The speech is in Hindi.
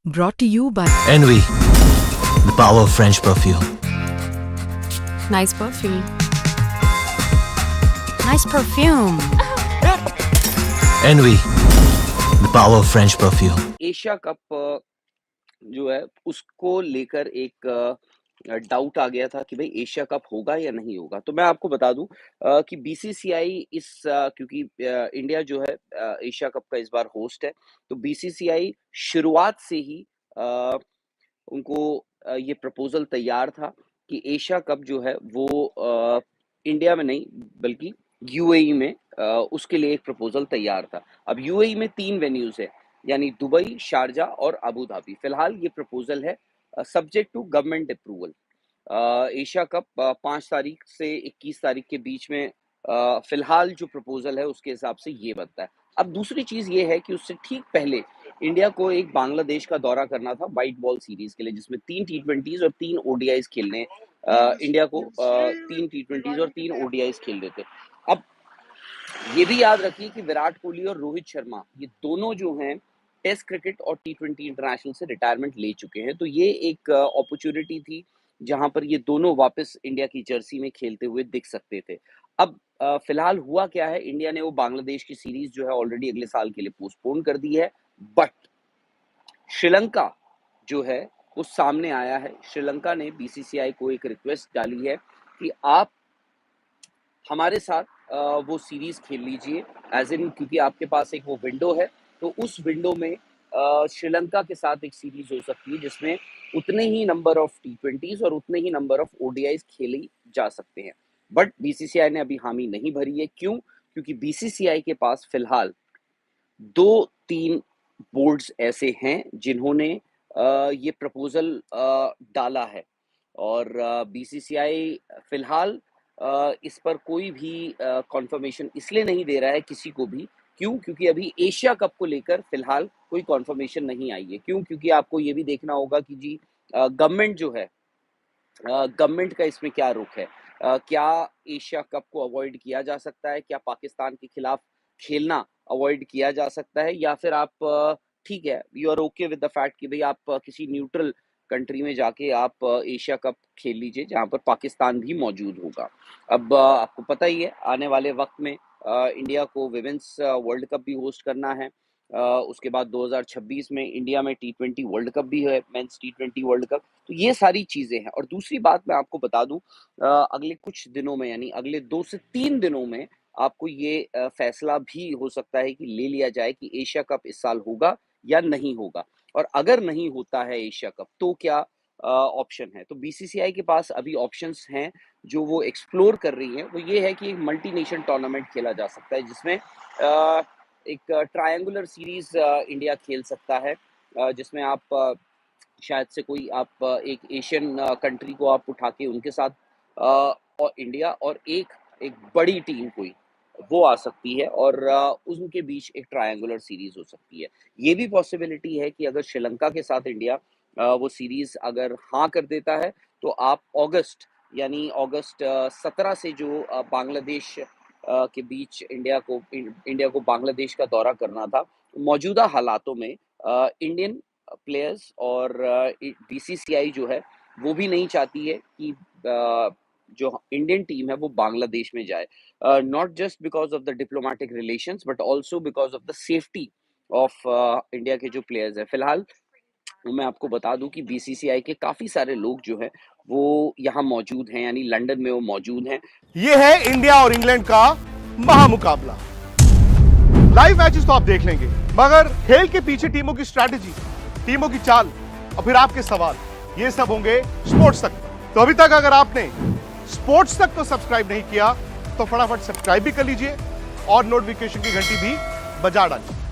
Brought to you by Envy, the power of French perfume. Nice perfume. Nice perfume. Envy, the power of French perfume. Asia cup जो है उसको लेकर एक डाउट आ गया था कि भाई एशिया कप होगा या नहीं होगा। तो मैं आपको बता दूं कि बीसीसीआई क्योंकि इंडिया जो है एशिया कप का इस बार होस्ट है, तो बीसीसीआई शुरुआत से ही उनको ये प्रपोजल तैयार था कि एशिया कप जो है वो इंडिया में नहीं बल्कि यूएई में उसके लिए एक प्रपोजल तैयार था। अब यूएई में 3 वेन्यूज है, यानी दुबई, शारजा और अबू धाबी। फिलहाल ये प्रपोजल है subject to government approval. Asia Cup 5 तारीख से 21 तारीख के बीच में फिलहाल जो प्रपोजल है उसके हिसाब से ये बनता है। अब दूसरी चीज ये है कि उससे ठीक पहले इंडिया को एक बांग्लादेश का दौरा करना था व्हाइट बॉल सीरीज के लिए, जिसमें 3 टी20 और 3 ओडीआईज खेलने इंडिया को 3 टी20 और 3 ओडीआईज खेलने थे। अब ये भी याद रखिए कि विराट कोहली और रोहित शर्मा ये दोनों जो हैं टेस्ट क्रिकेट और टी20 इंटरनेशनल से रिटायरमेंट ले चुके हैं, तो ये एक अपॉर्चुनिटी थी जहां पर ये दोनों वापस इंडिया की जर्सी में खेलते हुए दिख सकते थे। अब फिलहाल हुआ क्या है, इंडिया ने वो बांग्लादेश की सीरीज जो है ऑलरेडी अगले साल के लिए पोस्टपोन कर दी है, बट श्रीलंका जो है वो सामने आया है। श्रीलंका ने बीसीसीआई को एक रिक्वेस्ट डाली है कि आप हमारे साथ वो सीरीज खेल लीजिए, एज इन क्योंकि आपके पास एक वो विंडो है, तो उस विंडो में श्रीलंका के साथ एक सीरीज हो सकती है जिसमें उतने ही नंबर ऑफ टी20 और उतने ही नंबर ऑफ ओडीआईज खेली जा सकते हैं। बट बीसीसीआई ने अभी हामी नहीं भरी है। क्यों? क्योंकि बीसीसीआई के पास फिलहाल 2-3 बोर्ड्स ऐसे हैं जिन्होंने ये प्रपोजल डाला है, और बीसीसीआई फिलहाल इस पर कोई भी कॉन्फर्मेशन इसलिए नहीं दे रहा है किसी को भी। क्यों? क्योंकि अभी एशिया कप को लेकर फिलहाल कोई कॉन्फर्मेशन नहीं आई है। क्यों? क्योंकि आपको ये भी देखना होगा कि जी गवर्नमेंट जो है, गवर्नमेंट का इसमें क्या रुख है। क्या एशिया कप को अवॉइड किया जा सकता है? क्या पाकिस्तान के खिलाफ खेलना अवॉइड किया जा सकता है? या फिर आप ठीक है, you are okay with the fact कि भाई आप किसी न्यूट्रल कंट्री में जाके आप एशिया कप खेल लीजिए जहां पर पाकिस्तान भी मौजूद होगा। अब आपको पता ही है आने वाले वक्त में इंडिया को विमेंस वर्ल्ड कप भी होस्ट करना है। उसके बाद 2026 में इंडिया में टी20 वर्ल्ड कप भी है, मेंस टी20 वर्ल्ड कप। तो ये सारी चीजें हैं। और दूसरी बात मैं आपको बता दूं, अगले कुछ दिनों में यानी अगले 2 से 3 दिनों में आपको ये फैसला भी हो सकता है कि ले लिया जाए कि एशिया कप इस साल होगा या नहीं होगा। और अगर नहीं होता है एशिया कप तो क्या ऑप्शन है। तो बीसीसीआई के पास अभी ऑप्शंस हैं जो वो एक्सप्लोर कर रही है। वो ये है कि एक मल्टी नेशन टूर्नामेंट खेला जा सकता है जिसमें एक ट्रायंगुलर सीरीज इंडिया खेल सकता है, जिसमें आप शायद से कोई आप एक एशियन कंट्री को आप उठा के उनके साथ और इंडिया और एक बड़ी टीम कोई वो आ सकती है, और उनके बीच एक ट्रायंगुलर सीरीज हो सकती है। ये भी पॉसिबिलिटी है कि अगर श्रीलंका के साथ इंडिया वो सीरीज अगर हाँ कर देता है तो आप अगस्त 17 से जो बांग्लादेश के बीच इंडिया को बांग्लादेश का दौरा करना था, मौजूदा हालातों में इंडियन प्लेयर्स और बीसीसीआई जो है वो भी नहीं चाहती है कि जो इंडियन टीम है वो बांग्लादेश में जाए, not just because of the diplomatic relations but also because of the safety of India के जो प्लेयर्स हैं। फिलहाल मैं आपको बता दूं कि बीसीसीआई के काफी सारे लोग जो हैं वो यहाँ मौजूद हैं, यानी लंदन में वो मौजूद हैं। ये है इंडिया और इंग्लैंड का महामुकाबला। लाइव मैचेस तो आप देख लेंगे, मगर खेल के पीछे टीमों की स्ट्रैटेजी, टीमों की चाल और फिर आपके सवाल, ये सब होंगे स्पोर्ट्स तक। तो अभी तक अगर आपने स्पोर्ट्स तक को सब्सक्राइब नहीं किया तो फटाफट सब्सक्राइब भी कर लीजिए और नोटिफिकेशन की घंटी भी बजा डालिए।